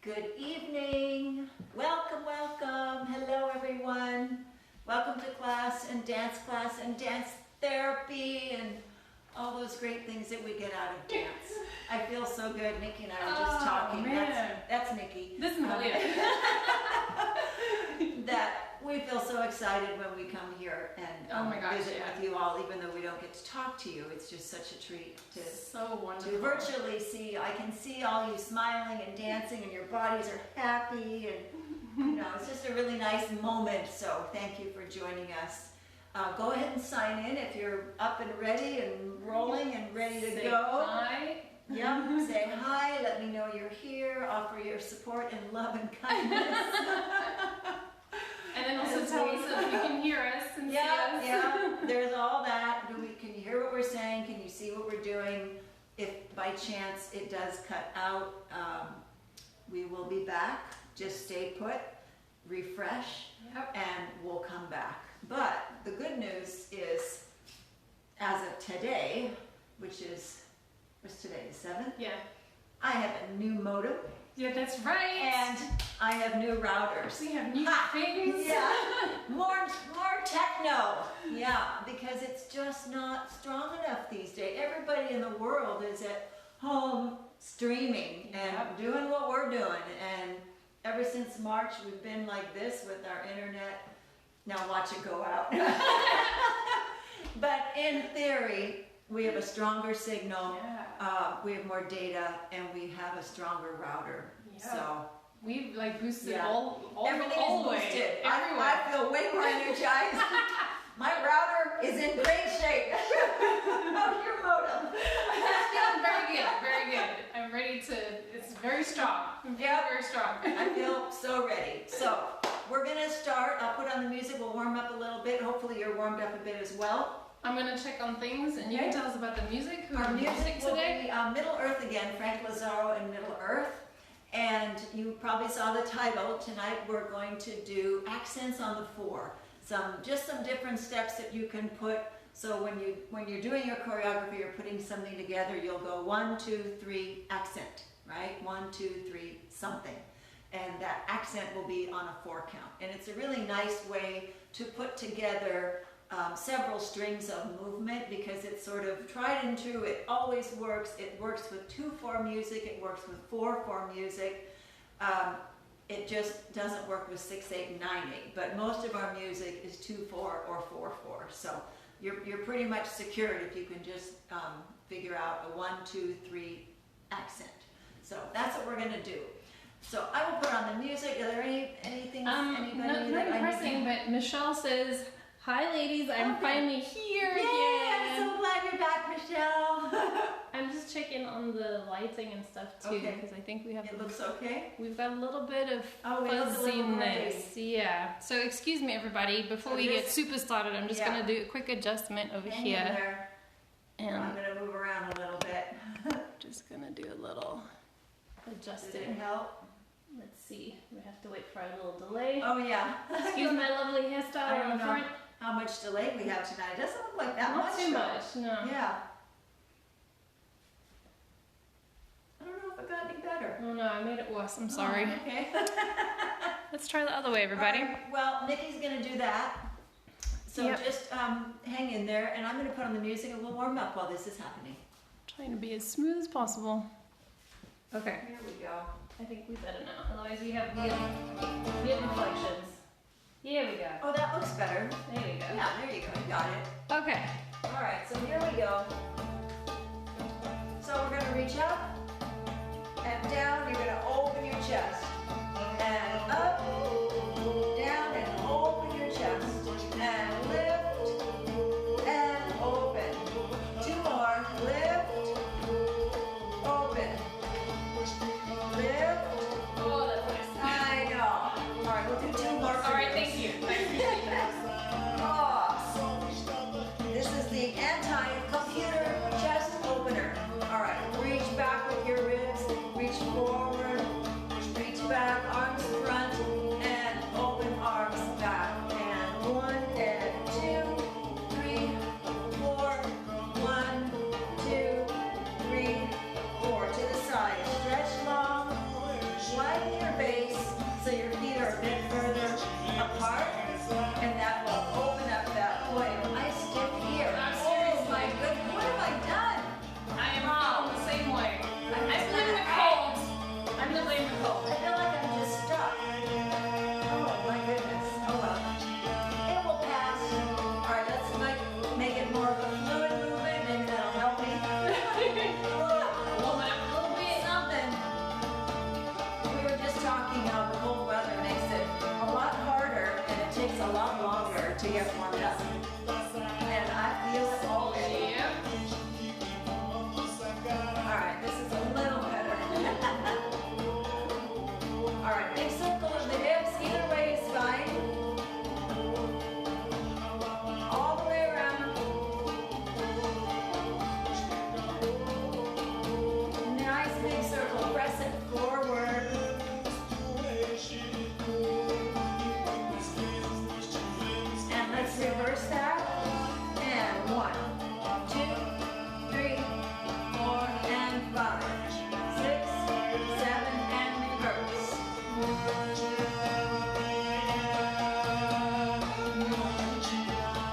Good evening. Welcome, welcome. Hello, everyone. Welcome to class and dance therapy and all those great things that we get out of dance. I feel so good. Nikki and I were just talking. Man. That's Nikki. This is Meleah. That we feel so excited when we come here and Oh my gosh, visit yeah. with you all, even though we don't get to talk to you. It's just such a treat to So wonderful. to virtually see. I can see all you smiling and dancing and your bodies are happy and it's just a really nice moment. So thank you for joining us. Go ahead and sign in if you're up and ready and rolling and ready to Say go. hi. Yep, say hi, let me know you're here, offer your support and love and kindness. And then also tell us if you can hear us and see us. Yeah, there's all that. Can you hear what we're saying? Can you see what we're doing? If by chance it does cut out, we will be back. Just stay put, refresh, and we'll come back. But the good news is, as of today, which is, what's today, the 7th? Yeah. I have a new modem. Yeah, that's right. And I have new routers. We have new things. Yeah, more techno. Yeah, because it's just not strong enough these days. Everybody in the world is at home streaming and doing what we're doing. And ever since March, we've been like this with our internet. Now watch it go out. But in theory, we have a stronger signal. Yeah. We have more data, and we have a stronger router. Yeah. So we've like boosted all everything all is the way. boosted. Everywhere. I feel way more energized. My router is in great shape. How's your modem? Very good, very good. I'm ready to. It's very strong. Very strong. I feel so ready. So we're gonna start. I'll put on the music. We'll warm up a little bit. Hopefully you're warmed up a bit as well. I'm gonna check on things, and you can tell us about the music. Our music will today. be Middle-Earth again, Frank Lazaro and Middle-Earth. And you probably saw the title. Tonight we're going to do accents on the 4. Just some different steps that you can put. So when you're doing your choreography, you're putting something together, you'll go 1, 2, 3, accent, right? 1, 2, 3, something. And that accent will be on a 4 count. And it's a really nice way to put together several strings of movement, because it's sort of tried and true. It always works. It works with 2/4 music. It works with 4/4 music. It just doesn't work with 6/8 and 9/8. But most of our music is 2/4 or 4/4. So you're pretty much secured if you can just figure out a 1, 2, 3 accent. So that's what we're gonna do. So I will put on the music. Are there anything? Anybody nothing pressing, but Michelle says, "Hi, ladies. I'm finally here again." I'm so glad you're back, Michelle. I'm just checking on the lighting and stuff too, because I think we have. It looks okay. We've got a little bit of we look a little fuzziness. Yeah. So excuse me, everybody. Before we get super started, I'm just gonna do a quick adjustment over here, There. and I'm gonna move around a little bit. just gonna do a little Does it adjusting. help? Let's see. We have to wait for a little delay. Oh yeah. Excuse my lovely hairstyle I on don't the know front. how much delay we have tonight. It doesn't look like that Not much. too though. much, no. Yeah. I don't know if it got any better. Oh no, I made it worse. I'm sorry. Oh, okay. Let's try the other way, everybody. All right, well, Nikki's gonna do that. So just hang in there, and I'm gonna put on the music, and we'll warm up while this is happening. Trying to be as smooth as possible. Okay. Here we go. I think we better now. Otherwise, we have weird inflections. Here we go. Oh, that looks better. There we go. Yeah, there you go. You got it. Okay. All right, so here we go. So we're gonna reach up and down. You're gonna open your chest and up, down, and open your chest and lift and open. 2 more. Lift, open, lift. Oh, that's nice. I know. All right, we'll do 2 more. All right, thank you. This is the anti-computer chest opener. All right, reach backwards to get warmed up. And I feel it already. Yep. Alright, this is a little better. Alright, big circle of the hips, either way is fine. All the way around. Nice big circle, press it forward. And let's reverse that. And 1, 2, 3, 4, and 5, 6, 7, and reverse.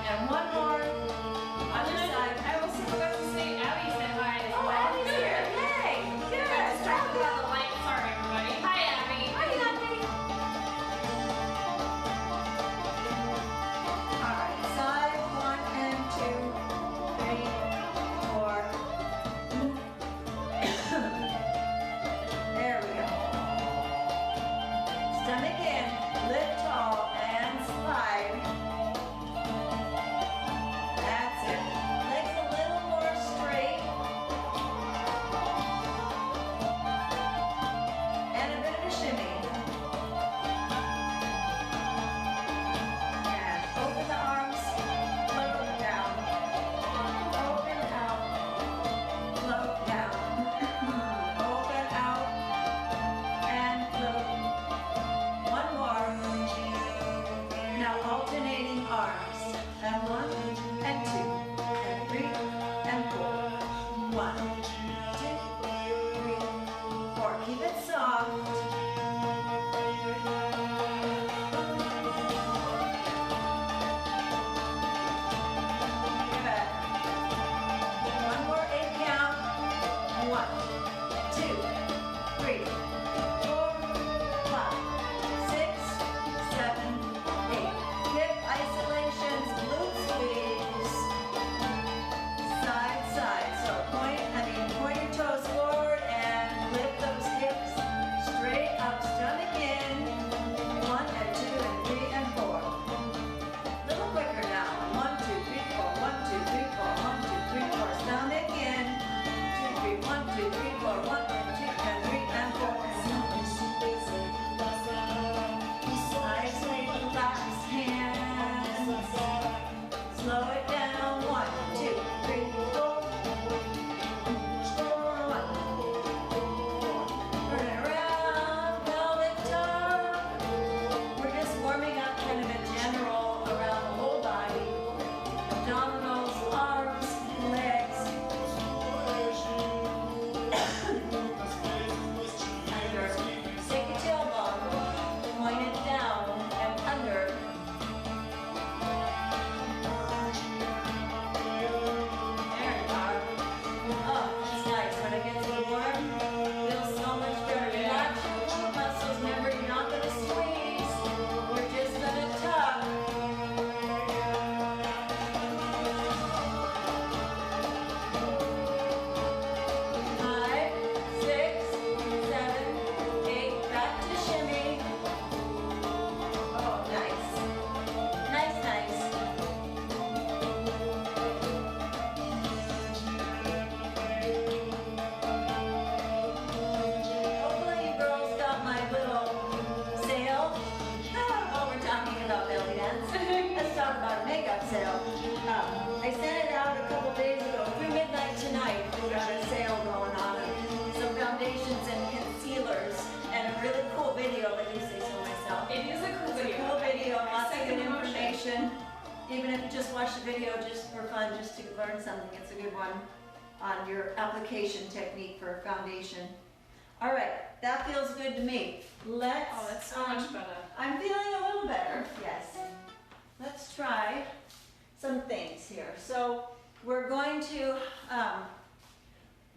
And one more. Other side. I was supposed to say Abby said hi as well. Oh, Abby's here. Yay! Good. I was trying to put on the light. Sorry, everybody. Hi, Abby. Hi, Abby. All right, side 1 and 2, 3, 4. There we go. Stomach in, lift tall, and slide. That's it. Legs a little more straight. And a bit of a shimmy. And open the arms, float down. Open out, float down. Open out, and float. One more. Now alternating arms. And 1, and 2, and 3, and 4. 1, 2, 3, 4. Keep it soft. Good. One more 8 count. 1, 2, 3, 4, 5, 6, 7, 8. Hip isolations, glute squeeze. Side, side. So point your toes forward and lift those hips straight up, stomach in. 1 and 2 and 3 and 4. Little quicker now. 1, 2, 3, 4. 1, 2, 3, 4. 1, 2, 3, 4. Stomach in. 2, 3. 1, 2, 3, 4. 1 and 2 and 3 and 4. Nicely relax hands. Slow it down. 1, 2, 3, 4. 4, 1. Turn it around. Pelvic tuck. We're just warming up kind of a general around the whole body. Abdominals, arms, legs. Under. Take your tailbone. Point it down and under. There you are. Oh, that's nice. When it gets warm, feels so much better. Relax your core muscles. Remember, you're not going to squeeze. We're just going to tuck. 5, 6, 7, 8. Back to shimmy. Oh, nice. Nice, nice. Hopefully you girls got my little sale. Oh, we're talking about belly dance. Let's talk about a makeup sale. I sent it out a couple days ago. Through midnight tonight, we got a sale going on. Some foundations and concealers and a really cool video, let me say so myself. It is a cool It's a video. cool video, lots of Second good emotion. information. Even if you just watch the video just for fun, just to learn something, it's a good one on your application technique for foundation. All right, that feels good to me. Let's. Oh, that's so much better. I'm feeling a little better. Yes. Let's try some things here. So we're going to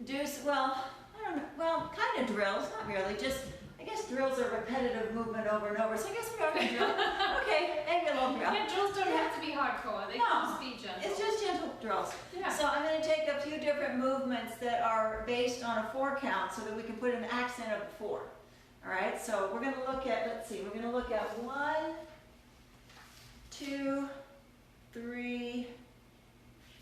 do well. I don't know. Well, kind of drills, not really. Just I guess drills are repetitive movement over and over. So I guess we are going to drill. Okay, maybe a little drill. Yeah, drills don't have to be hardcore. They No, can just be gentle. It's just gentle drills. Yeah. So I'm going to take a few different movements that are based on a 4 count so that we can put an accent of a 4. All right, so we're going to look at, let's see, we're going to look at 1, 2, 3,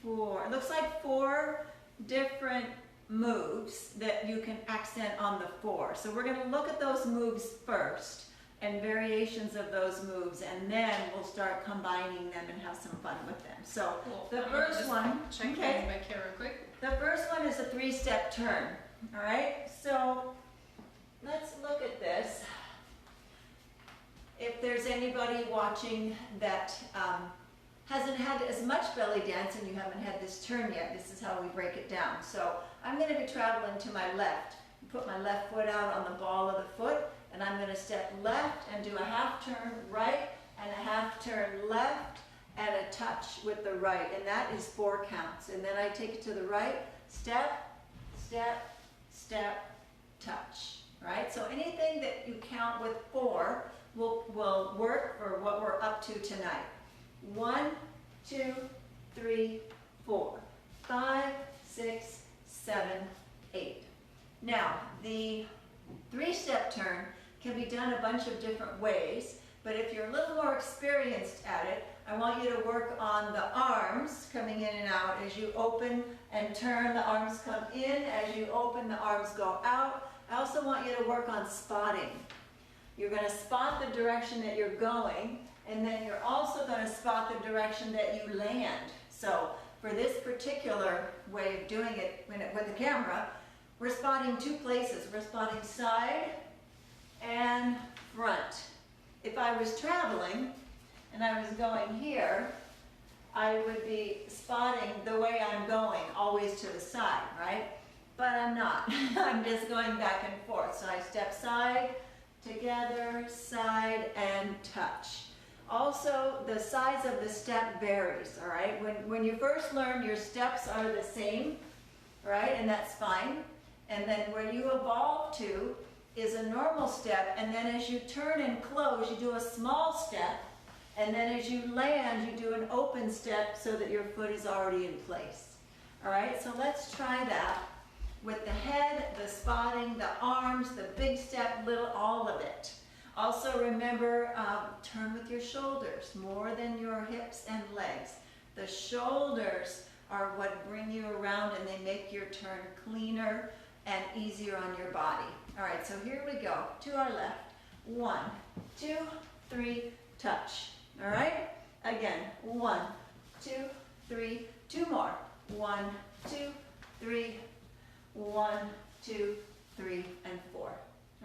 4. It looks like 4 different moves that you can accent on the 4. So we're going to look at those moves first and variations of those moves, and then we'll start combining them and have some fun with them. So Cool. the first one, Check okay. back here real quick. The first one is a 3-step turn. All right, so let's look at this. If there's anybody watching that hasn't had as much belly dance and you haven't had this turn yet, this is how we break it down. So I'm going to be traveling to my left. Put my left foot out on the ball of the foot, and I'm going to step left and do a half turn right and a half turn left and a touch with the right, and that is 4 counts. And then I take it to the right, step, step, step, touch. Right? So anything that you count with 4 will work for what we're up to tonight. 1, 2, 3, 4, 5, 6, 7, 8. Now, the 3-step turn can be done a bunch of different ways, but if you're a little more experienced at it, I want you to work on the arms coming in and out. As you open and turn, the arms come in. As you open, the arms go out. I also want you to work on spotting. You're going to spot the direction that you're going, and then you're also going to spot the direction that you land. So for this particular way of doing it with the camera, we're spotting 2 places. We're spotting side and front. If I was traveling and I was going here, I would be spotting the way I'm going, always to the side, right? But I'm not. I'm just going back and forth. So I step side, together, side, and touch. Also, the size of the step varies, all right? When you first learn, your steps are the same, right? And that's fine. And then where you evolve to is a normal step, and then as you turn and close, you do a small step, and then as you land, you do an open step so that your foot is already in place. All right, so let's try that with the head, the spotting, the arms, the big step, little, all of it. Also remember, turn with your shoulders more than your hips and legs. The shoulders are what bring you around, and they make your turn cleaner and easier on your body. All right, so here we go. To our left. 1, 2, 3, touch. All right? Again. 1, 2, 3. 2 more. 1, 2, 3. 1, 2, 3, and 4. All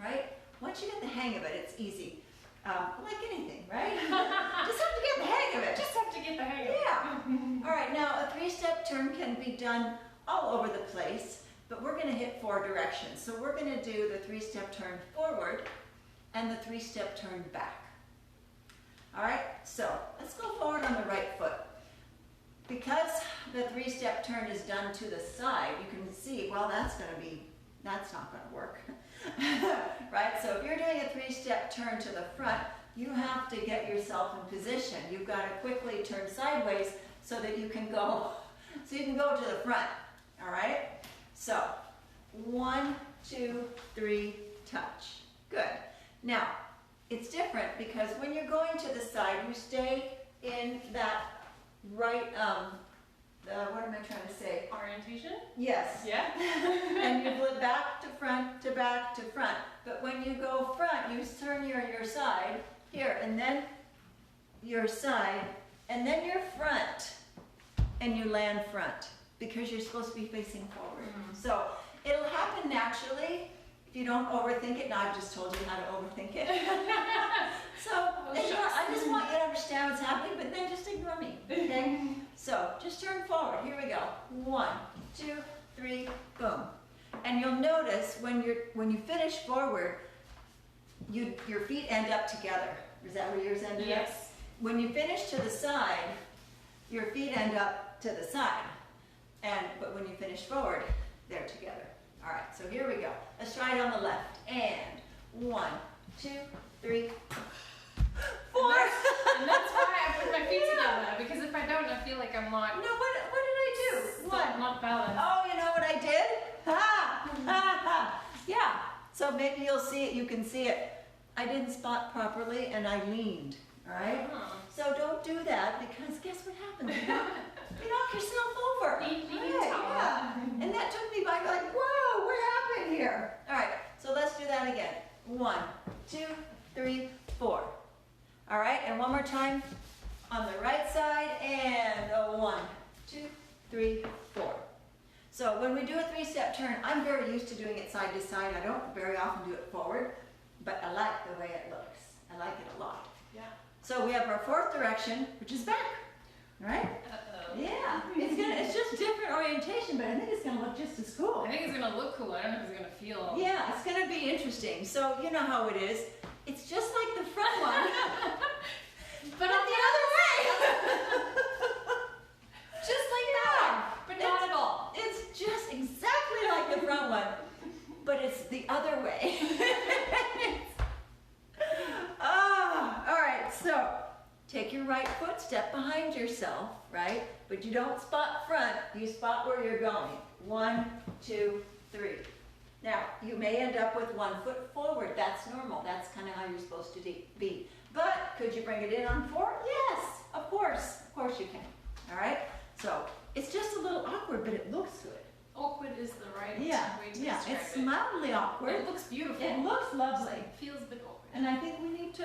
right? Once you get the hang of it, it's easy. Like anything, right? Just have to get the hang of it. Just have to get the hang of it. Yeah. All right, now a 3-step turn can be done all over the place, but we're going to hit 4 directions. So we're going to do the 3-step turn forward and the 3-step turn back. All right, so let's go forward on the right foot. Because the 3-step turn is done to the side, you can see, well, that's not going to work. Right, so if you're doing a 3-step turn to the front, you have to get yourself in position. You've got to quickly turn sideways so that you can go to the front. All right, so 1, 2, 3, touch. Good. Now, it's different because when you're going to the side, you stay in that right, what am I trying to say? Orientation? Yes. Yeah. And you flip back to front to back to front. But when you go front, you turn your side here, and then your side, and then your front, and you land front because you're supposed to be facing forward. So it'll happen naturally if you don't overthink it. Now I've just told you how to overthink it. So I just want you to understand what's happening, but then just ignore me. Okay? So just turn forward. Here we go. 1, 2, 3, boom. And you'll notice when you finish forward, your feet end up together. Is that where yours ended up? Yes. When you finish to the side, your feet end up to the side. But when you finish forward, they're together. All right, so here we go. Let's try it on the left. And 1, 2, 3, 4. And that's why I put my feet together, because if I don't, I feel like I'm not. No, what did I do? What? Not balanced. Oh, you know what I did? Ha! Ha ha! Yeah. So maybe you'll see it. You can see it. I didn't spot properly, and I leaned. All right. So don't do that, because guess what happens? You knock yourself over. Yeah. And that took me by like, whoa, what happened here? All right, so let's do that again. 1, 2, 3, 4. All right, and one more time on the right side, and 1, 2, 3, 4. So when we do a 3-step turn, I'm very used to doing it side to side. I don't very often do it forward, but I like the way it looks. I like it a lot. Yeah. So we have our 4th direction, which is back, right? Uh-oh. Yeah, it's just different orientation, but I think it's gonna look just as cool. I think it's gonna look cool. I don't know if it's gonna feel. Yeah, it's gonna be interesting. So you know how it is. It's just like the front one, but on the other way. Just like that. But not at all. It's just exactly like the front one, but it's the other way. All right, so take your right foot, step behind yourself, right? But you don't spot front, you spot where you're going. 1, 2, 3. Now, you may end up with 1 foot forward. That's normal. That's kind of how you're supposed to be. But could you bring it in on 4? Yes, of course. Of course you can. All right? So it's just a little awkward, but it looks good. Awkward is the right way to describe it's it. mildly awkward. It looks beautiful. It looks lovely. It feels a bit awkward. And I think we need to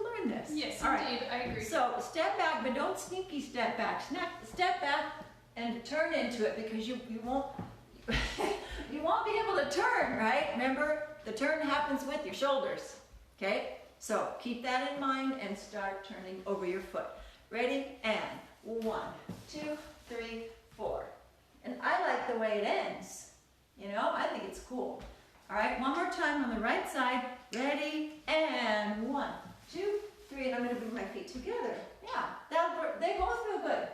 learn this. Yes, All indeed. right. I agree. So step back, but don't sneaky step back. Step back and turn into it, because you won't you won't be able to turn, right? Remember, the turn happens with your shoulders. Okay? So keep that in mind and start turning over your foot. Ready? And 1, 2, 3, 4. And I like the way it ends. You know, I think it's cool. All right, one more time on the right side. Ready? And 1, 2, 3. And I'm going to bring my feet together. Yeah, they both feel good.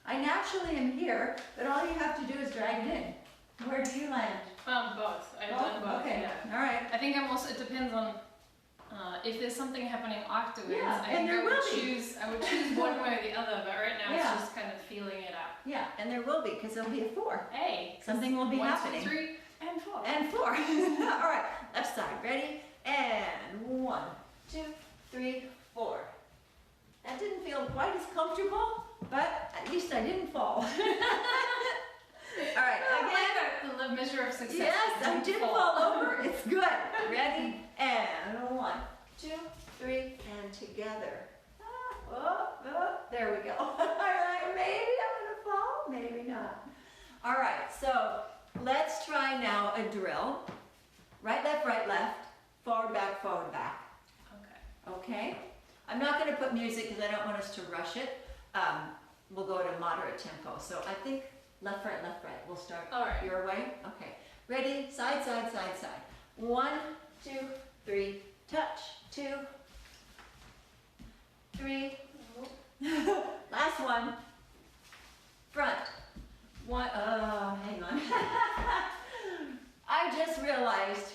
I naturally am here, but all you have to do is drag it in. Where do you land? Both. I've done both. Okay. Yeah. All right. I think it depends on if there's something happening afterwards. Yeah, I and think there I would will be. choose one way or the other, but right now Yeah. it's just kind of feeling it out. Yeah, and there will be, because there'll be a 4. Hey, Something will be 1, happening. 2, 3, and 4. And 4. All right, left side. Ready? And 1, 2, 3, 4. That didn't feel quite as comfortable, but at least I didn't fall. All right, I again. like the measure of success. Yes, I did fall over. It's good. Ready? And 1, 2, 3, and together. There we go. All right, maybe I'm gonna fall, maybe not. All right, so let's try now a drill. Right, left, forward, back, forward, back. Okay. Okay? I'm not going to put music because I don't want us to rush it. We'll go at a moderate tempo. So I think left, right. We'll start All right. your way. Okay. Ready? Side, side, side, side. 1, 2, 3, touch. 2, 3. Last one. Front. 1. Oh, hang on. I just realized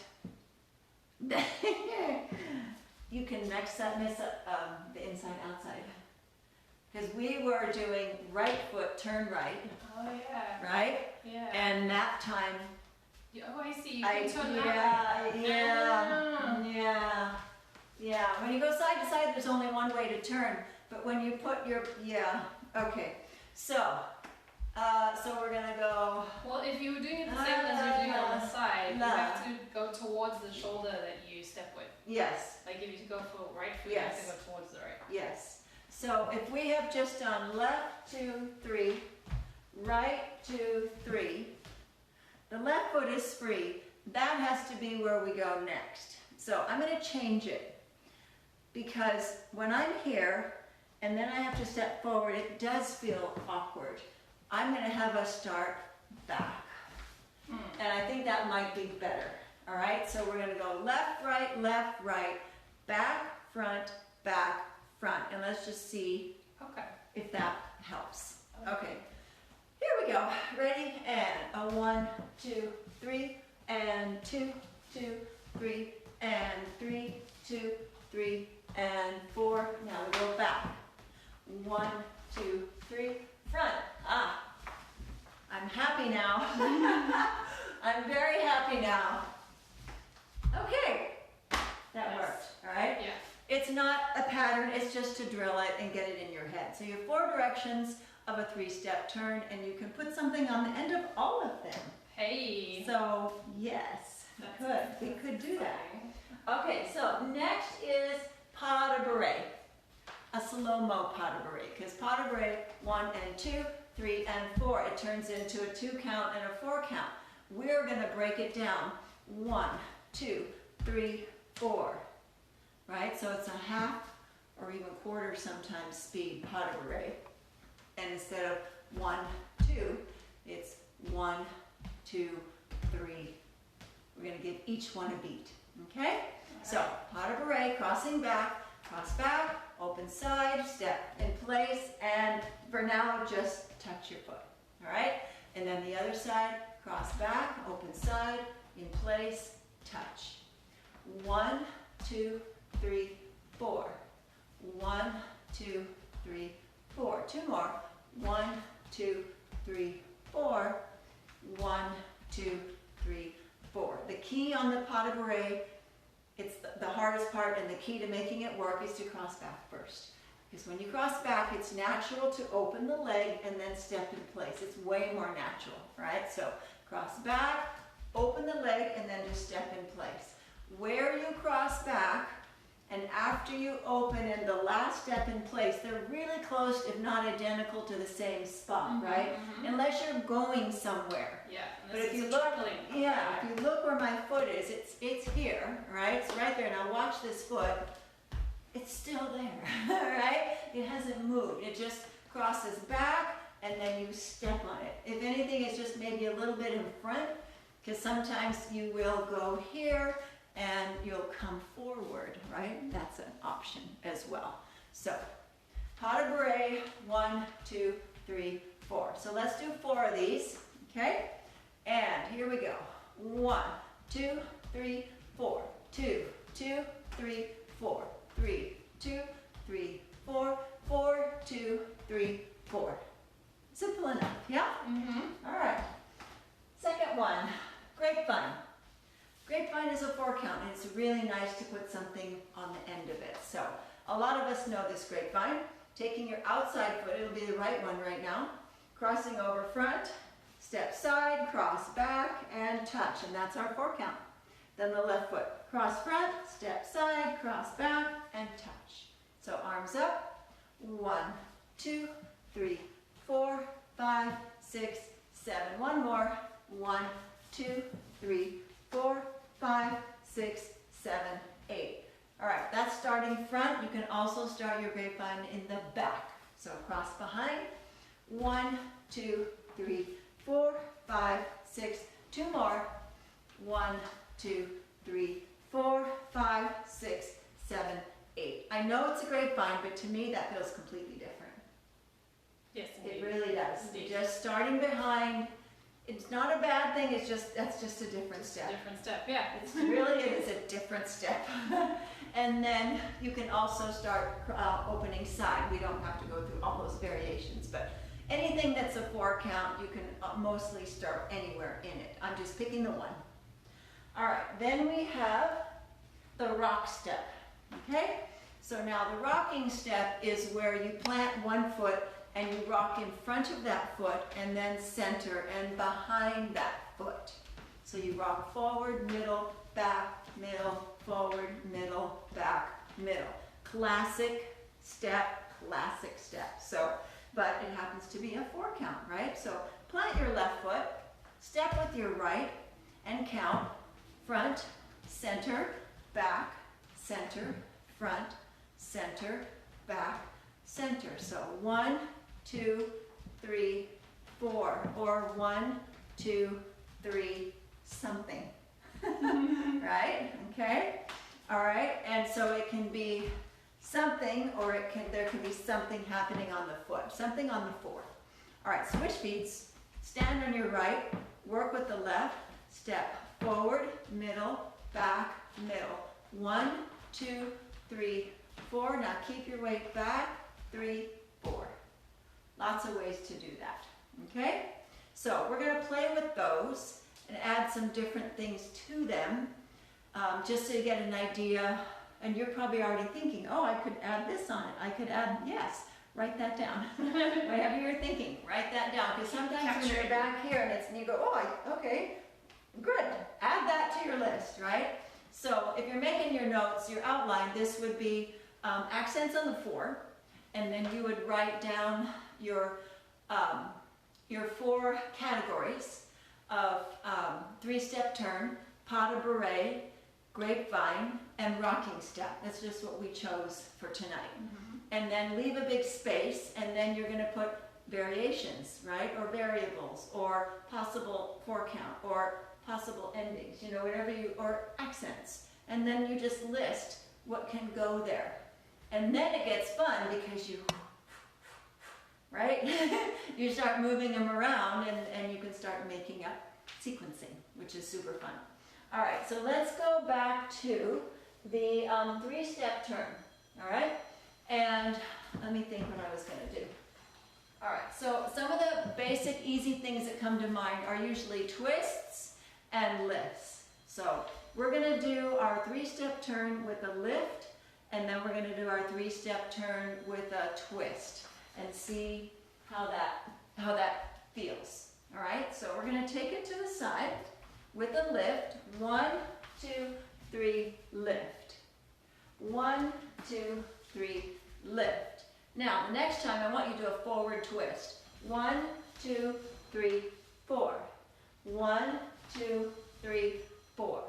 that you can mix up the inside outside, because we were doing right foot turn right, Oh yeah. right, Yeah. and that time Oh, I see. You can turn that way. yeah. When you go side to side, there's only one way to turn, but when you put your okay. So we're gonna go. Well, if you were doing it the same as you're doing on the side, you have to go towards the shoulder that you step with. Yes. Like if you go for right foot, you have to go towards the right. Yes. So if we have just done left 2, 3, right 2, 3, the left foot is free. That has to be where we go next. So I'm going to change it, because when I'm here and then I have to step forward, it does feel awkward. I'm going to have us start back. And I think that might be better. All right, so we're going to go left, right, back, front, and let's just see if that helps. Okay, here we go. Ready? And 1, 2, 3, and 2, 2, 3, and 3, 2, 3, and 4. Now we go back. 1, 2, 3, front. I'm happy now. I'm very happy now. Okay, that worked, all right? Yeah. It's not a pattern, it's just to drill it and get it in your head. So you have 4 directions of a 3-step turn, and you can put something on the end of all of them. Hey. So yes, we could do that. Okay, so next is pas de bourre, a slow-mo pas de bourre, because pas de bourre 1 and 2, 3 and 4, it turns into a 2 count and a 4 count. We're going to break it down. 1, 2, 3, 4. Right? So it's a half or even quarter sometimes speed pas de bourre. And instead of 1, 2, it's 1, 2, 3. We're going to give each one a beat. Okay? So pas de bourre, crossing back, cross back, open side, step in place, and for now just touch your foot. All right? And then the other side, cross back, open side, in place, touch. 1, 2, 3, 4. 1, 2, 3, 4. 2 more. 1, 2, 3, 4. 1, 2, 3, 4. The key on the pas de bourre, it's the hardest part, and the key to making it work is to cross back first. Because when you cross back, it's natural to open the leg and then step in place. It's way more natural, right? So cross back, open the leg, and then just step in place. Where you cross back, and after you open in the last step in place, they're really close, if not identical, to the same spot, right? Unless you're going somewhere. Yeah. But if you look, if you look where my foot is, it's here, right? It's right there. Now watch this foot. It's still there, right? It hasn't moved. It just crosses back, and then you step on it. If anything, it's just maybe a little bit in front, because sometimes you will go here and you'll come forward, right? That's an option as well. So, pas de bourre, 1, 2, 3, 4. So let's do 4 of these, okay? And here we go. 1, 2, 3, 4. 2, 2, 3, 4. 3, 2, 3, 4. 4, 2, 3, 4. Simple enough, yeah? All right. Second one, grapevine. Grapevine is a 4 count, and it's really nice to put something on the end of it. So a lot of us know this grapevine. Taking your outside foot, it'll be the right one right now, crossing over front, step side, cross back, and touch, and that's our 4 count. Then the left foot, cross front, step side, cross back, and touch. So arms up, 1, 2, 3, 4, 5, 6, 7. One more, 1, 2, 3, 4, 5, 6, 7, 8. All right, that's starting front. You can also start your grapevine in the back. So cross behind, 1, 2, 3, 4, 5, 6, 2 more, 1, 2, 3, 4, 5, 6, 7, 8. I know it's a grapevine, but to me that feels completely different. Yes, it really does. Indeed. Just starting behind, it's not a bad thing, it's just, that's just a different step. Different step, yeah. It's really, it is a different step. And then you can also start opening side. We don't have to go through all those variations, but anything that's a 4 count, you can mostly start anywhere in it. I'm just picking the one. All right, then we have the rock step, okay? So now the rocking step is where you plant one foot and you rock in front of that foot and then center and behind that foot. So you rock forward, middle, back, middle, forward, middle, back, middle. Classic step, classic step. So, but it happens to be a 4 count, right? So plant your left foot, step with your right, and count front, center, back, center, front, center, back, center. So 1, 2, 3, 4, or 1, 2, 3, something. Right? Okay? All right, and so it can be something, or there can be something happening on the foot, something on the 4. All right, switch feet, stand on your right, work with the left, step forward, middle, back, middle. 1, 2, 3, 4. Now keep your weight back, 3, 4. Lots of ways to do that, okay? So we're gonna play with those and add some different things to them, just so you get an idea And you're probably already thinking, oh, I could add this on it. I could add, yes, write that down. Whatever you're thinking, write that down. Because sometimes when you're back here and you go, oh, okay, good. Add that to your list, right? So if you're making your notes, your outline, this would be accents on the 4. And then you would write down your 4 categories of 3-step turn, pas de bourre, grapevine, and rocking step. That's just what we chose for tonight. And then leave a big space, and then you're going to put variations, right? Or variables, or possible 4 count, or possible endings, you know, whatever you, or accents. And then you just list what can go there. And then it gets fun because you, right? You start moving them around, and you can start making up sequencing, which is super fun. All right, so let's go back to the 3-step turn, all right? And let me think what I was gonna do. All right, so some of the basic easy things that come to mind are usually twists and lifts. So we're gonna do our 3-step turn with a lift, and then we're gonna do our 3-step turn with a twist and see how that feels. All right, so we're gonna take it to the side with a lift. 1, 2, 3, lift. 1, 2, 3, lift. Now, the next time I want you to do a forward twist. 1, 2, 3, 4. 1, 2, 3, 4.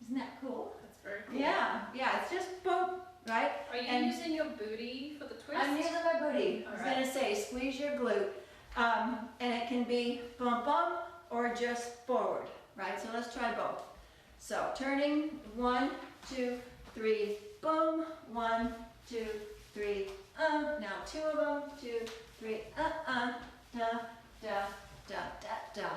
Isn't that cool? That's very cool. Yeah, it's just boom, right? Are you using your booty for the twist? I'm using my booty. I was going to say, squeeze your glute. And it can be bump bump or just forward, right? So let's try both. So turning, 1, 2, 3, boom. 1, 2, 3, now 2 of them, 2, 3, da, da, da, da.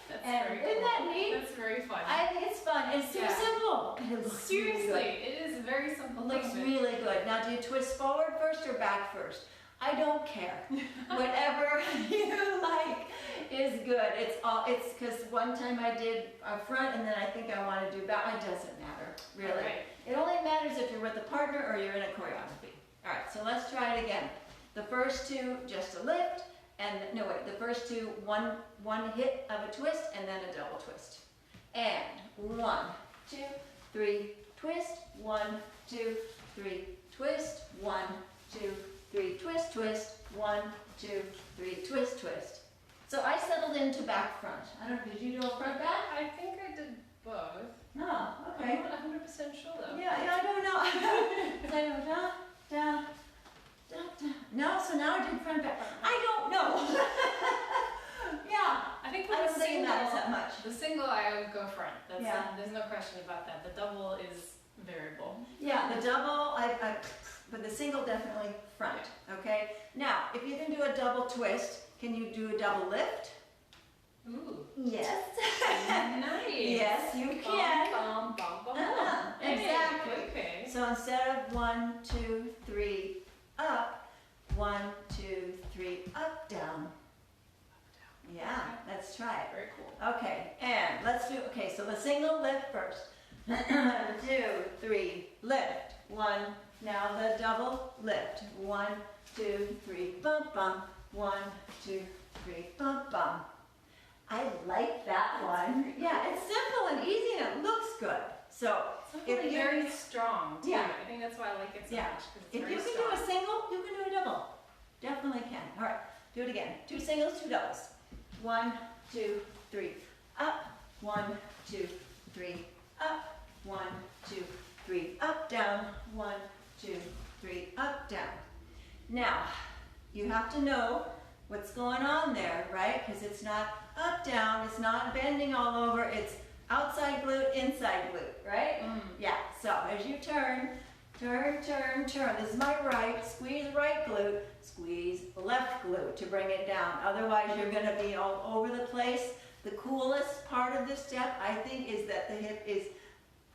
That's And very cool. isn't that neat? That's very fun. I think it's fun. It's so simple. It looks Seriously, really it is very simple. good. It looks really good. Now, do you twist forward first or back first? I don't care. Whatever you like is good. It's because one time I did a front and then I think I want to do back. It doesn't matter, really. Right. It only matters if you're with a partner or you're in a choreography. All right, so let's try it again. The first 2, just a lift, and no wait, the first 2, one hit of a twist and then a double twist. And 1, 2, 3, twist. 1, 2, 3, twist. 1, 2, 3, twist, twist. 1, 2, 3, twist, twist. So I settled into back front. I don't know, did you do a front back? I think I did both. No, okay. I'm not 100% sure though. Yeah, I don't know. I go da, da, da, da. No, so now I did front back. I don't know. Yeah. I think I for don't the think it single, matters that much. the single I would go front. That's Yeah. there's no question about that. The double is variable. Yeah, the double, but the single definitely front, okay? Now, if you can do a double twist, can you do a double lift? Ooh. Yes. Nice. Yes, you can. Bum, bum, bum, bum. Exactly. Okay. So instead of 1, 2, 3, up, 1, 2, 3, up, down. Yeah, let's try it. Very cool. Okay, and let's do, okay, so the single lift first. 2, 3, lift. 1, now the double lift. 1, 2, 3, bump, bump. 1, 2, 3, bump, bump. I like that one. Yeah, it's simple and easy and it looks good. So, It's if you very strong too. Yeah. I think that's why I like it so Yeah. much. 'Cause it's if very you can strong. do a single, you can do a double. Definitely can. All right, do it again. 2 singles, 2 doubles. 1, 2, 3, up. 1, 2, 3, up. 1, 2, 3, up, down. 1, 2, 3, up, down. Now, you have to know what's going on there, right? Because it's not up, down, it's not bending all over, it's outside glute, inside glute, right? Yeah, so as you turn, turn, turn, turn. This is my right, squeeze right glute, squeeze left glute to bring it down. Otherwise, you're gonna be all over the place. The coolest part of this step, I think, is that the hip is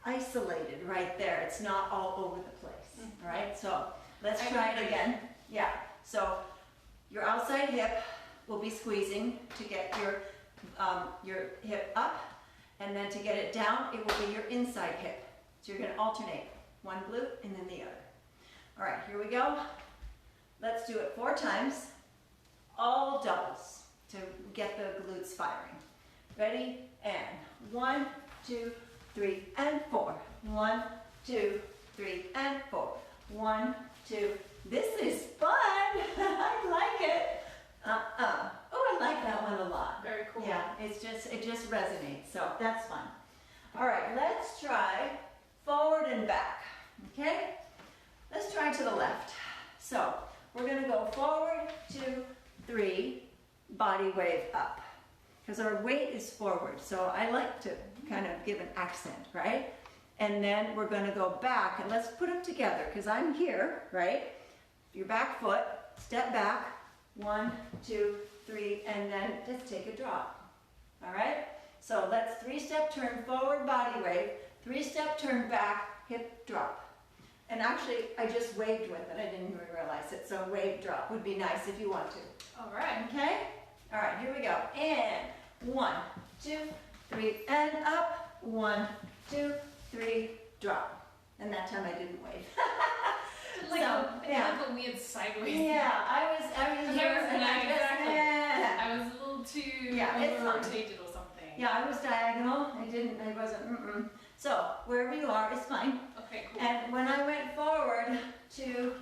isolated right there. It's not all over the place, all right? So let's try it again. Yeah, so your outside hip will be squeezing to get your hip up, and then to get it down, it will be your inside hip. So you're going to alternate. One glute and then the other. All right, here we go. Let's do it 4 times. All doubles to get the glutes firing. Ready? And 1, 2, 3, and 4. 1, 2, 3, and 4. 1, 2. This is fun. I like it. Oh, I like that one a lot. Very cool. Yeah, it just resonates. So that's fun. All right, let's try forward and back. Okay? Let's try to the left. So we're going to go forward, 2, 3, body wave up. Because our weight is forward. So I like to kind of give an accent, right? And then we're going to go back, and let's put them together because I'm here, right? Your back foot, step back, 1, 2, 3, and then just take a drop. All right? So let's 3-step turn forward, body wave, 3-step turn back, hip drop. And actually, I just waved with it. I didn't even realize it. So wave drop would be nice if you want to. All right. Okay? All right, here we go. And 1, 2, 3, and up. 1, 2, 3, drop. And that time I didn't wave. Like a weird sideways. Yeah, I was here and I just, I was a little too over-rotated or something. Yeah, I was diagonal. I wasn't, So, wherever you are is fine. Okay, cool. And when I went forward, 2,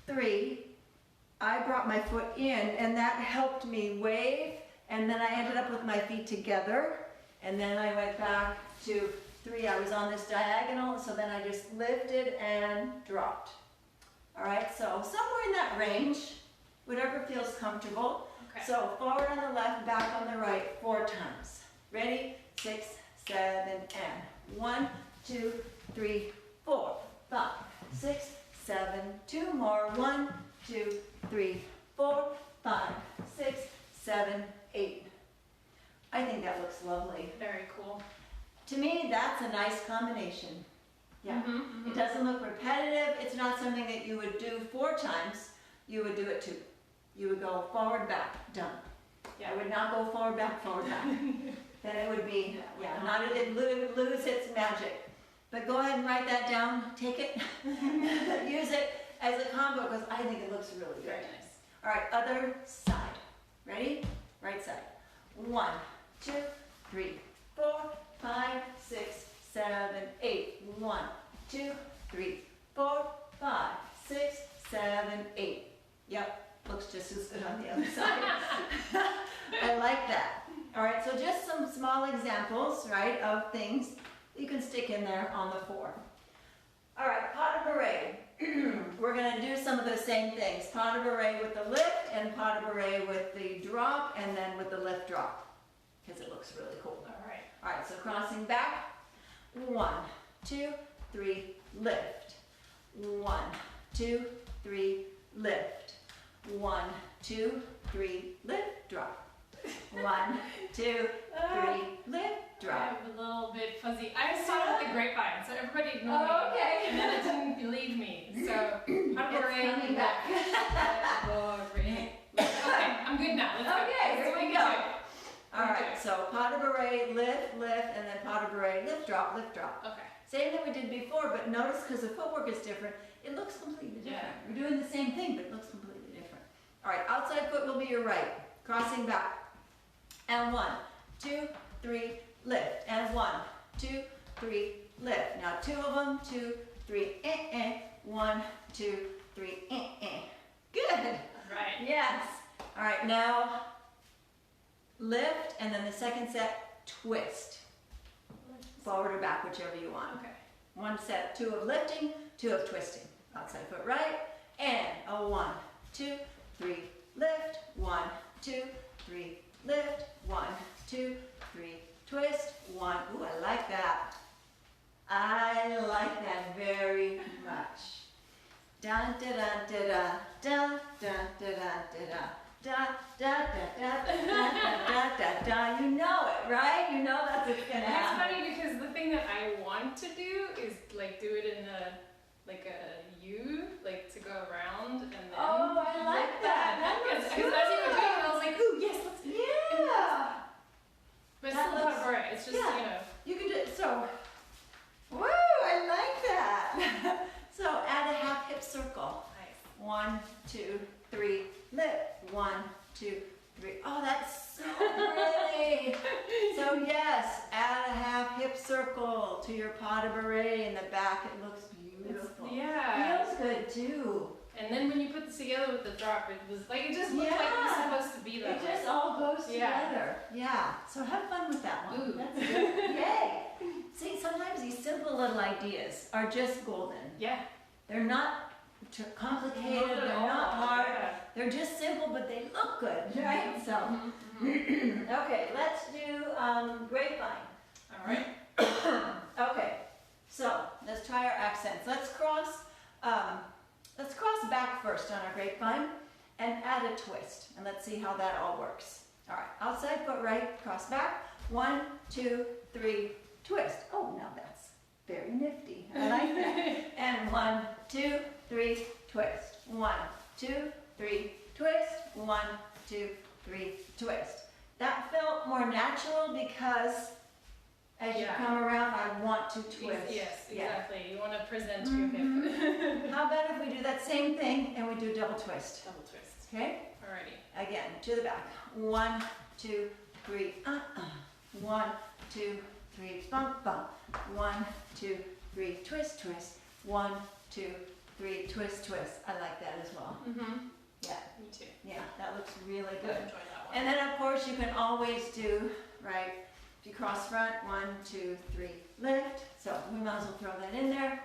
3, I brought my foot in and that helped me wave. And then I ended up with my feet together. And then I went back to 3. I was on this diagonal, so then I just lifted and dropped. All right, so somewhere in that range, whatever feels comfortable. Okay. So forward on the left, back on the right, 4 times. Ready? 6, 7, and 1, 2, 3, 4, 5, 6, 7, 2 more. 1, 2, 3, 4, 5, 6, 7, 8. I think that looks lovely. Very cool. To me, that's a nice combination. Yeah. It doesn't look repetitive. It's not something that you would do 4 times. You would do it 2. You would go forward, back, done. Yeah. I would not go forward, back, forward, back. Then it would be, it would lose its magic. But go ahead and write that down. Take it. Use it as a combo because I think it looks really good. Very nice. All right, other side. Ready? Right side. 1, 2, 3, 4, 5, 6, 7, 8. 1, 2, 3, 4, 5, 6, 7, 8. Yep, looks just as good on the other side. I like that. All right, so just some small examples, right, of things you can stick in there on the 4. All right, pas de bourre. We're going to do some of the same things. Pas de bourre with the lift and pas de bourre with the drop and then with the lift drop because it looks really cool. All right. All right, so crossing back. 1, 2, 3, lift. 1, 2, 3, lift. 1, 2, 3, lift, drop. 1, 2, 3, lift, drop. I have a little bit fuzzy. I saw it with the grapevine, so everybody ignored me. Okay. And then it didn't believe me. So, pas de bourre, coming back. Okay, I'm good now. Let's go. Okay, here we go. All right, Okay. so pas de bourre, lift, lift, and then pas de bourre, lift, drop, lift, drop. Okay. Same that we did before, but notice because the footwork is different, it looks completely different. Yeah. We're doing the same thing, but it looks completely different. All right, outside foot will be your right, crossing back. And 1, 2, 3, lift. And 1, 2, 3, lift. Now 2 of them, 2, 3, 1, 2, 3, Good. Right. Yes. All right, now lift, and then the second set, twist. Forward or back, whichever you want. Okay. 1 set, 2 of lifting, 2 of twisting. Outside foot right, and a 1, 2, 3, lift, 1, 2, 3, lift, 1, 2, 3, twist, 1. Ooh, I like that. I like that very much. Da da da da da da da da da da da da da da da. You know it, right? You know that's what's gonna It's happen. funny because the thing that I want to do is like do it in a U, like to go around and then. Oh, I like that. That looks Because as you were doing it, I was like, ooh, yes, let's do it. Yeah. But it's That still looks- not right. It's just, yeah. you know. You can do it. So, woo, I like that. 2, 3. Oh, that's so pretty. So yes, add a half hip circle to your pas de bourre in the back. It looks beautiful. Yeah. Feels good too. And then when you put this together with the drop, it was like, it just looked like it was supposed to be that It way. just all goes together. Yeah. So have fun with that one. Ooh. That's good. Yay. See, sometimes these simple little ideas are just golden. Yeah. They're not complicated. Not at They're all. not hard. Yeah. They're just simple, but they look good, right? So, okay, let's do grapevine. All right. Okay, so let's try our accents. Let's cross back first on our grapevine and add a twist. And let's see how that all works. All right, outside foot right, cross back. 1, 2, 3, twist. Oh, now that's very nifty. I like that. And 1, 2, 3, twist. 1, 2, 3, twist. 1, 2, 3, twist. That felt more natural because as you come around, I want to twist. Yes, exactly. You want to present your hip. How about if we do that same thing and we do double twist? Double twist. Okay? Alrighty. Again, to the back. 1, 2, 3, 1, 2, 3, bump, bump. 1, 2, 3, twist, twist. 1, 2, 3, twist, twist. I like that as well. Yeah. Me too. Yeah, that looks really I good. enjoy that one. And then of course you can always do, right, if you cross front, 1, 2, 3, lift. So we might as well throw that in there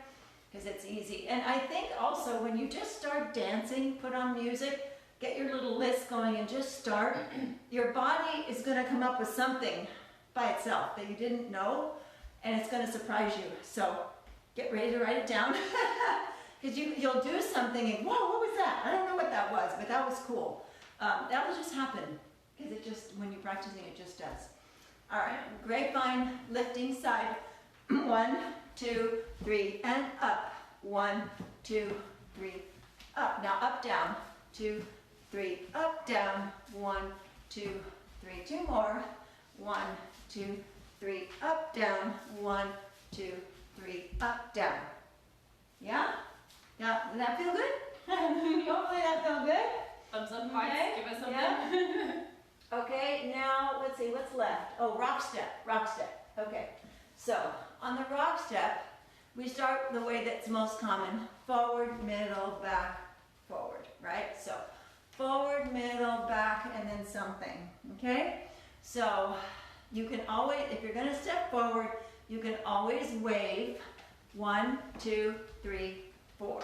because it's easy. And I think also when you just start dancing, put on music, get your little list going and just start, your body is going to come up with something by itself that you didn't know, and it's going to surprise you. So get ready to write it down because you'll do something and, whoa, what was that? I don't know what that was, but that was cool. That will just happen because it just, when you're practicing, it just does. All right, grapevine, lifting side. 1, 2, 3, and up. 1, 2, 3, up. Now up, down. 2, 3, up, down. 1, 2, 3, 2 more. 1, 2, 3, up, down. 1, 2, 3, up, down. Yeah? Yeah, does that feel good? Hopefully that felt good. Thumbs up, hearts. Okay. Give us something. Yeah. Okay, now let's see, what's left? Oh, rock step, rock step. Okay, so on the rock step, we start the way that's most common. Forward, middle, back, forward, right? So forward, middle, back, and then something, okay? So you can always, if you're gonna step forward, you can always wave 1, 2, 3, 4.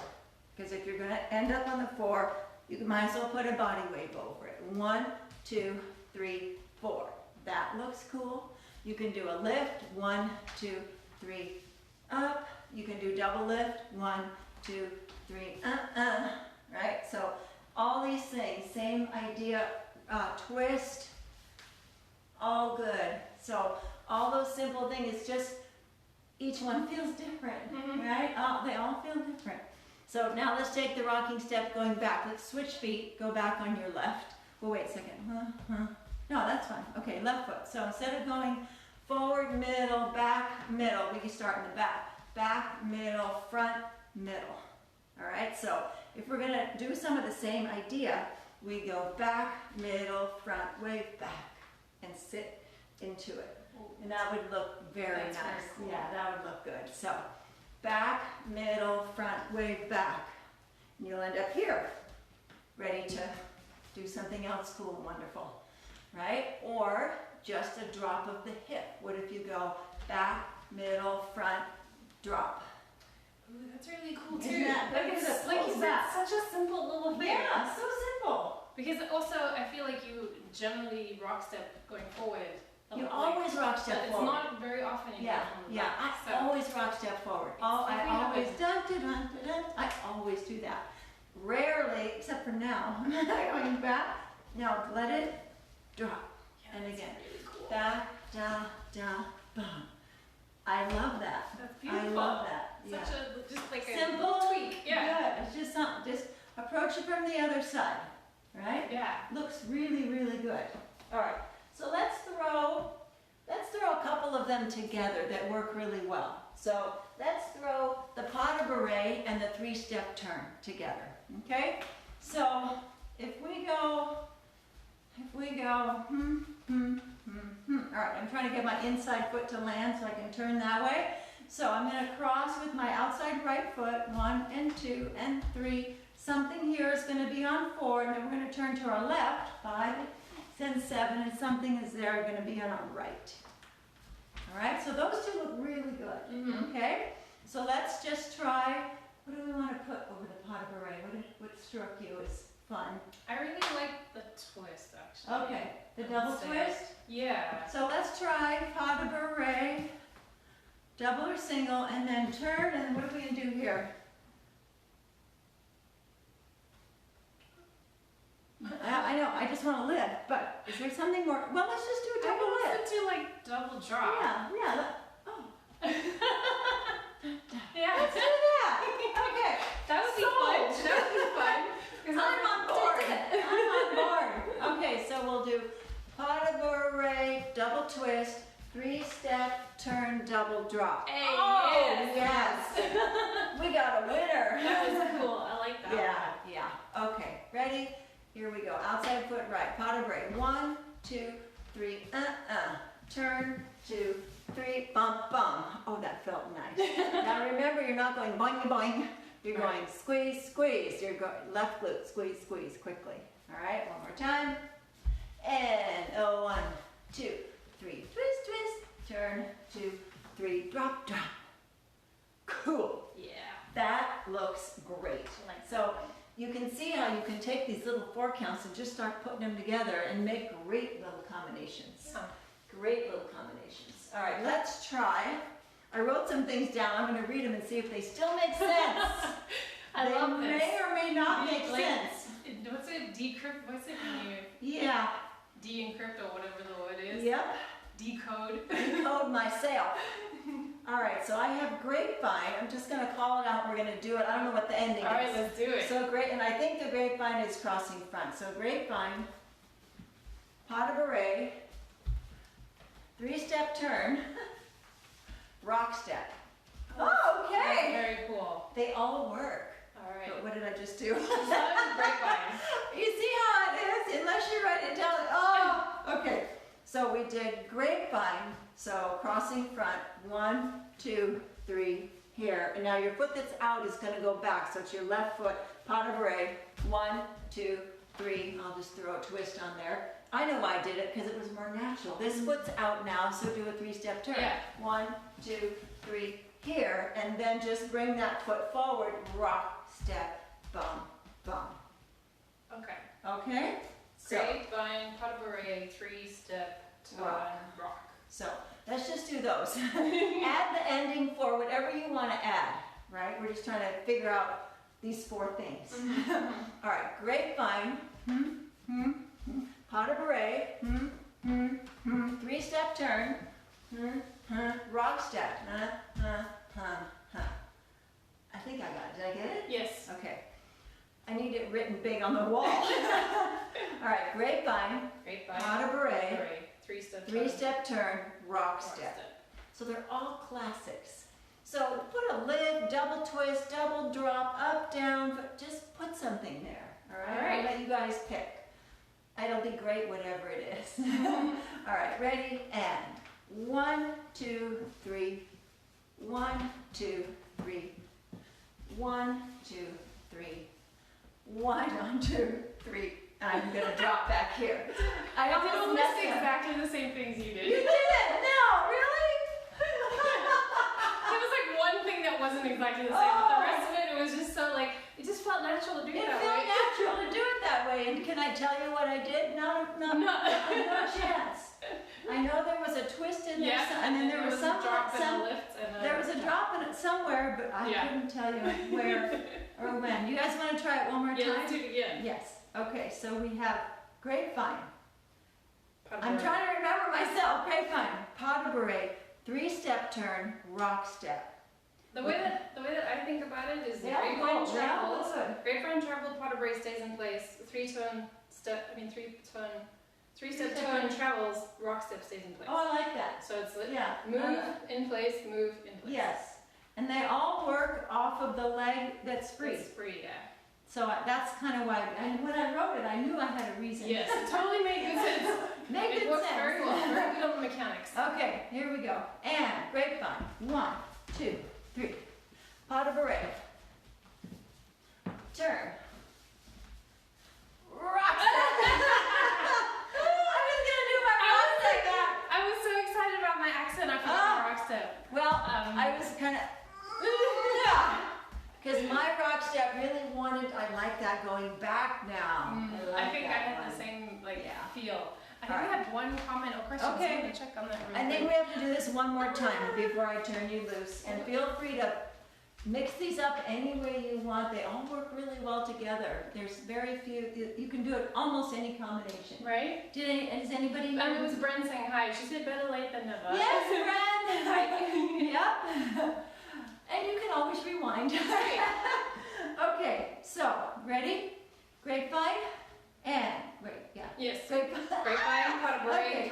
Because if you're gonna end up on the 4, you might as well put a body wave over it. 1, 2, 3, 4. That looks cool. You can do a lift. 1, 2, 3, up. You can do double lift. 1, 2, 3, right? So all these things, same idea, twist, all good. So all those simple things, it's just each one feels different, right? They all feel different. So now let's take the rocking step going back. Let's switch feet, go back on your left. Well, wait a second. No, that's fine. Okay, left foot. So instead of going forward, middle, back, middle, we can start in the back. Back, middle, front, middle. All right, so if we're going to do some of the same idea, we go back, middle, front, wave back, and sit into it. And that would look very nice. Very cool. Yeah, that would look good. So back, middle, front, wave back. And you'll end up here, ready to do something else cool and wonderful, right? Or just a drop of the hip. What if you go back, middle, front, drop? Ooh, that's really cool too. Isn't that, look at this, like you said, back. such a simple little thing. Yeah, so simple. Because also, I feel like you generally rock step going forward. You always rock step but it's forward. not very often you Yeah, go from the yeah. back, I always rock step forward. I always I always do that. Rarely, except for now, going back. Now let it drop. Yeah, And that's again, really cool. back, da, da, bum. I love that. That's beautiful. I love that. Yeah. Such a, just like a Simple little tweak. Yeah. Good. It's just something. Just approach it from the other side. Right? Yeah. Looks really, really good. All right. So let's throw a couple of them together that work really well. So let's throw the pas de bourre and the 3-step turn together. Okay? So if we go if we go, all right, I'm trying to get my inside foot to land so I can turn that way. So I'm going to cross with my outside right foot, 1 and 2 and 3. Something here is going to be on 4, and then we're going to turn to our left, 5, 6, and 7, and something is there going to be on our right. All right, so those two look really good, okay? So let's just try, what do we want to put over the pas de bourre? What struck you as fun? I really like the twist, actually. Okay, the double twist? Yeah. So let's try pas de bourre, double or single, and then turn, and what are we going to do here? I know, I just want to lift, but is there something more? Well, let's just do a double lift. Let's do like double drop. Yeah. Oh. Yeah. Let's do that. Okay. That would be fun. That would be fun. I'm on board. I'm on board. Okay, so we'll do pas de bourre, double twist, 3-step, turn, double drop. Hey, oh, yes. We got a winner. That was cool. I like that. Yeah. Okay, ready? Here we go. Outside foot right. Pas de bourre. 1, 2, 3. Turn, 2, 3. Bump, bump. Oh, that felt nice. Now remember, you're not going boing, boing. You're going squeeze, squeeze. You're going left glute, squeeze, squeeze quickly. All right, one more time. And 1, 2, 3. Twist, twist. Turn, 2, 3. Drop, drop. Cool. Yeah. That looks great. Like so you can see how you can take these little 4 counts and just start putting them together and make great little combinations. Yeah. Great little combinations. All right, let's try. I wrote some things down. I'm going to read them and see if they still make sense. I love this. They may or may not make sense. What's it? Decrypt? What's it? Yeah. De-encrypt or whatever the word is. Yep. Decode. Decode myself. All right, so I have grapevine. I'm just going to call it out. We're going to do it. I don't know what the ending is. All right, let's do it. So great, and I think the grapevine is crossing front. So grapevine, pas de bourre, 3-step turn, rock step. Oh, okay. That's very cool. They all work. All right. But what did I just do? That was grapevine. You see how it is? Unless you write it down. Oh, okay. So we did grapevine. So crossing front, 1, 2, 3, here. And now your foot that's out is going to go back. So it's your left foot, pas de bourre, 1, 2, 3. I'll just throw a twist on there. I know why I did it, because it was more natural. This foot's out now, so do a 3-step turn. Yeah. 1, 2, 3, here. And then just bring that foot forward, rock, step, bum, bum. Okay. Okay? So, Grapevine, pas de bourre, 3-step, turn, rock. So let's just do those. Add the ending for whatever you want to add, right? We're just trying to figure out these 4 things. All right, grapevine, pas de bourre, 3-step turn, rock step. I think I got it. Did I get it? Yes. Okay. I need it written big on the wall. All right, grapevine, pas de bourre, 3-step turn, rock step. So they're all classics. So put a lift, double twist, double drop, up, down, but just put something there. All right? All right. I'll let you guys pick. It'll be great, whatever it is. All right, ready? And 1, 2, 3. 1, 2, 3. 1, 2, 3. 1, 2, 3. I'm gonna drop back here. I did almost almost messed up. exactly the same things you did. You did it! No, really? There was like one thing that wasn't exactly the same, but the rest of it was just so like, it just felt natural to do it that way. It felt natural to do it that way. And can I tell you what I did? No chance. I know there was a twist in there, and then there was a drop and a lift. There was a drop in it somewhere, but I couldn't tell you where or when. You guys want to try it one more time? Yeah, let's do it again. Yes. Okay, so we have grapevine. Pas de I'm bourre. trying to remember myself. Grapevine, pas de bourre, 3-step turn, rock step. The way that I think about it is Yeah, grapevine good. travels. Yeah, good. Grapevine travel, pas de bourre stays in place. 3-step turn travels, rock step stays in place. Oh, I like that. So it's Yeah. in place, move in place. Yes. And they all work off of the leg that's free. It's free, yeah. So that's kind of why, and when I wrote it, I knew I had a reason. Yes, it totally made good sense. Made good It works sense. very well. Very good on the mechanics. Okay, here we go. And grapevine. 1, 2, 3. Pas de bourre. Turn. Rock step. I'm just gonna do my rock step back. I was so excited about my accent. I forgot my rock step. Well, I was kind of, because my rock step really wanted, I like that going back now. I think I that had one. the same Yeah. feel. I think we had one comment or question. Okay. So I'm gonna check on that real I quick. think we have to do this one more time before I turn you loose. And feel free to mix these up any way you want. They all work really well together. There's very few, you can do it almost any combination. Right? Is anybody here? It was Bren saying hi. She said better late than never. Yes, Bren! Yep. And you can always rewind. Okay, so, ready? Grapevine, and, wait, yeah. Yes. Grapevine. Grapevine, pas de bourre, Okay.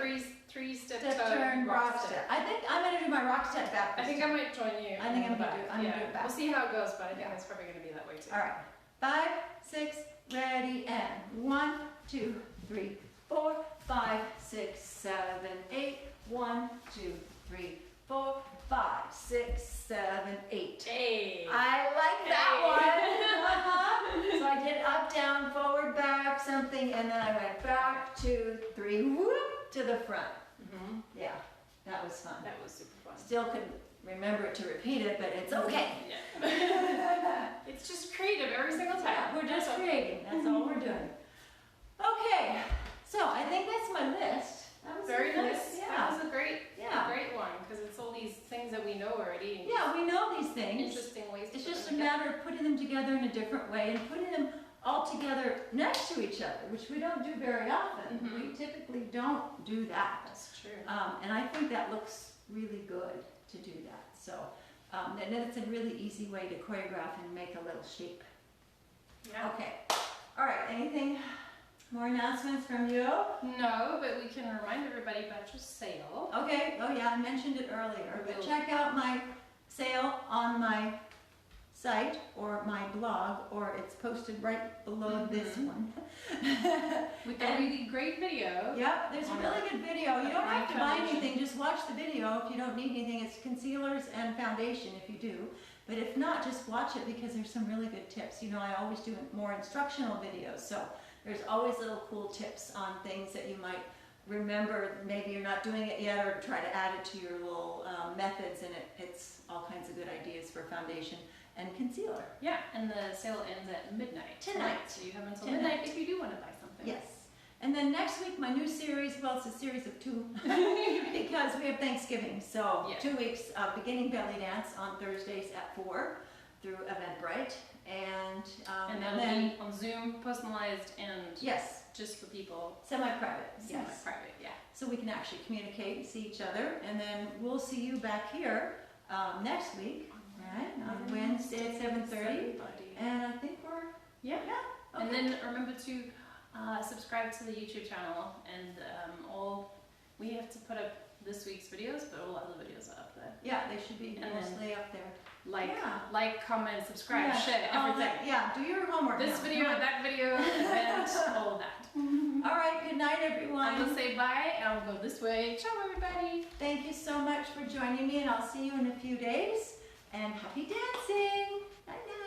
three-step Step toe, turn, rock step. I think I'm gonna do my rock step back. I think I might join you. I think I'm gonna back. do it back. We'll see how it goes, but I think Yeah. it's probably gonna be that way too. All right, 5, 6, ready, and 1, 2, 3, 4, 5, 6, 7, 8. 1, 2, 3, 4, 5, 6, 7, 8. Hey. I like that one. So I did up, down, forward, back, something, and then I went back, 2, 3, whoop, to the front. Mm-hmm. Yeah, that was fun. That was super fun. Still couldn't remember it to repeat it, but it's okay. Yeah. It's just creative every single time. Yeah, we're just creating. That's all we're doing. Okay, so I think that's my list. That was Very a good nice. list. That Yeah. was a great one because it's all these things that we know already. And Yeah, we know these things. interesting ways. It's to just a put them matter of putting them together in a different way and putting them all together next to each other, which we don't do very often. Mhm. We typically don't do that. That's true. And I think that looks really good to do that. So, and then it's a really easy way to choreograph and make a little shape. Yeah. Okay. All right. Anything more announcements from you? No, but we can remind everybody about your sale. Okay. Oh yeah, I mentioned it earlier. But Cool. check out my sale on my site or my blog, or it's posted right below this one. With a really great video. Yep, there's a really good video. You don't have to buy anything, just watch the video if you don't need anything. It's concealers and foundation if you do. But if not, just watch it because there's some really good tips. You know, I always do more instructional videos, so there's always little cool tips on things that you might remember. Maybe you're not doing it yet, or try to add it to your little methods, and it's all kinds of good ideas for foundation and concealer. Yeah, and the sale ends at midnight Tonight. So you have until Tonight. midnight if you do want to buy something. Yes. And then next week, my new series, well, it's a series of 2 because we have Thanksgiving. So Yeah. 2 weeks, beginning belly dance on Thursdays at 4 through Eventbrite. And And then, be on Zoom, personalized, and yes, just for people. semi-private. Yes. Semi-private, yeah. So we can actually communicate and see each other. And then we'll see you back here next week, right? On Wednesday at 7:30. And I think we're, Yeah. okay. And then remember to subscribe to the YouTube channel, and we have to put up this week's videos, but all other videos are up there. Yeah, they should be And then mostly up there. Like, comment, subscribe, Yeah, share, all everything. that- yeah, do your homework This now. video, Come on. that video, and all of that. All right, good night, I'm everyone. gonna say bye, and I'll go this way. Ciao, everybody. Thank you so much for joining me, and I'll see you in a few days. And happy dancing! Bye now.